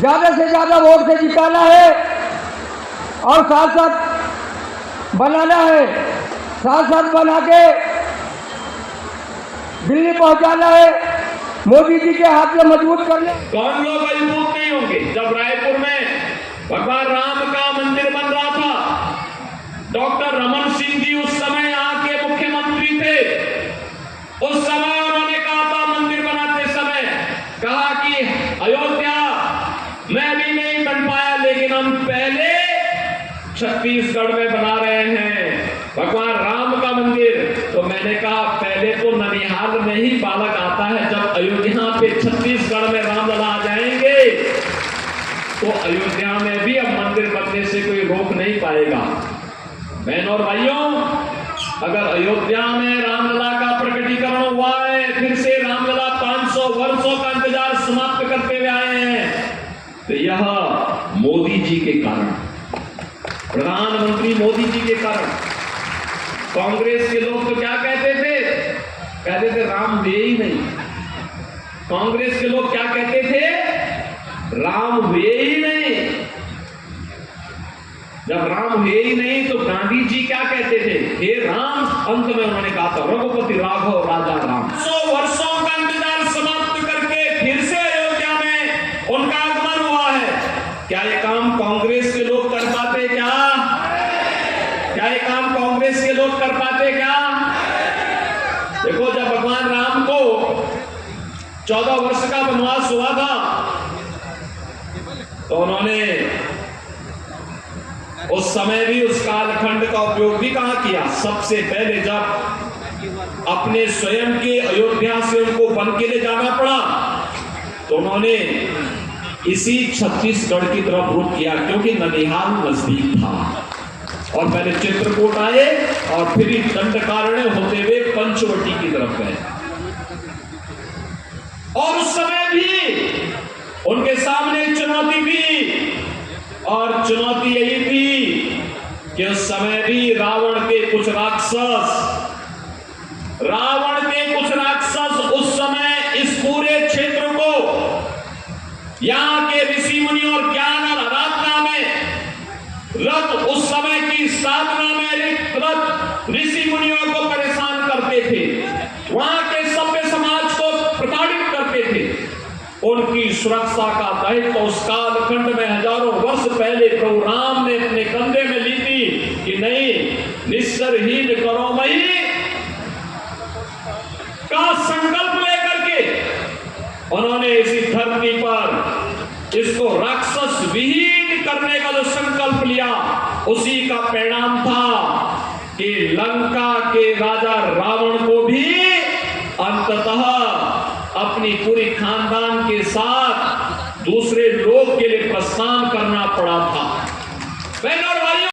ज्यादा से ज्यादा वोट से जिताना है और सांसद बनाना है, सांसद बना के दिल्ली पहुंचाना है, मोदी जी के हाथ में मजबूत करना। कौन लोग मजबूत नहीं होंगे? जब रायपुर में भगवान राम का मंदिर बन रहा था, डॉक्टर रमन सिंह जी उस समय यहाँ के मुख्यमंत्री थे। उस समय उन्होंने कहा था, मंदिर बनाते समय कहा कि अयोध्या में भी नहीं बन पाया, लेकिन हम पहले छत्तीसगढ़ में बना रहे हैं भगवान राम का मंदिर। तो मैंने कहा पहले तो ननिहाल में ही बालक आता है, जब अयोध्या पे छत्तीसगढ़ में रामलला आ जाएंगे तो अयोध्या में भी अब मंदिर बनने से कोई रोक नहीं पाएगा। बहनों और भाइयों, अगर अयोध्या में रामलला का प्रकटीकरण हुआ है, फिर से रामलला 500 वर्षों का इंतजार समाप्त करते हुए आए हैं, तो यह मोदी जी के कारण, प्रधानमंत्री मोदी जी के कारण। कांग्रेस के लोग तो क्या कहते थे राम हुए ही नहीं। कांग्रेस के लोग क्या कहते थे? राम हुए ही नहीं। जब राम हुए ही नहीं तो गांधी जी क्या कहते थे? हे राम। अंत में उन्होंने कहा था रघुपति राघव राजा राम। 100 वर्षों का इंतजार समाप्त करके फिर से अयोध्या में उनका आगमन हुआ है। क्या ये काम कांग्रेस के लोग कर पाते? क्या ये काम कांग्रेस के लोग कर पाते? क्या? देखो, जब भगवान राम को 14 वर्ष का वनवास हुआ था तो उन्होंने उस समय भी उस कालखंड का उपयोग भी कहां किया? सबसे पहले जब अपने स्वयं के अयोध्या से उनको वन के लिए जाना पड़ा तो उन्होंने इसी छत्तीसगढ़ की तरफ रुख किया, क्योंकि ननिहाल नजदीक था। और पहले चित्रकूट आए और फिर दंडकारण्य होते हुए पंचवटी की तरफ गए। और उस समय भी उनके सामने चुनौती भी, और चुनौती यही थी कि उस समय भी रावण के कुछ राक्षस उस समय इस पूरे क्षेत्र को, यहाँ के ऋषि मुनि और ज्ञान और आराधना में रत, उस समय की साधना में रत ऋषि मुनियों को परेशान करते थे, वहां के सभ्य समाज को प्रताड़ित करते थे। उनकी सुरक्षा का दायित्व उस कालखंड में हजारों वर्ष पहले प्रभु राम ने अपने कंधे में ली थी कि नहीं, निस्सरहीन करो मई का संकल्प लेकर के उन्होंने इसी धरती पर इसको राक्षस विहीन करने का जो संकल्प लिया, उसी का परिणाम था कि लंका के राजा रावण को भी अंततः अपनी पूरी खानदान के साथ दूसरे लोक के लिए प्रस्थान करना पड़ा था।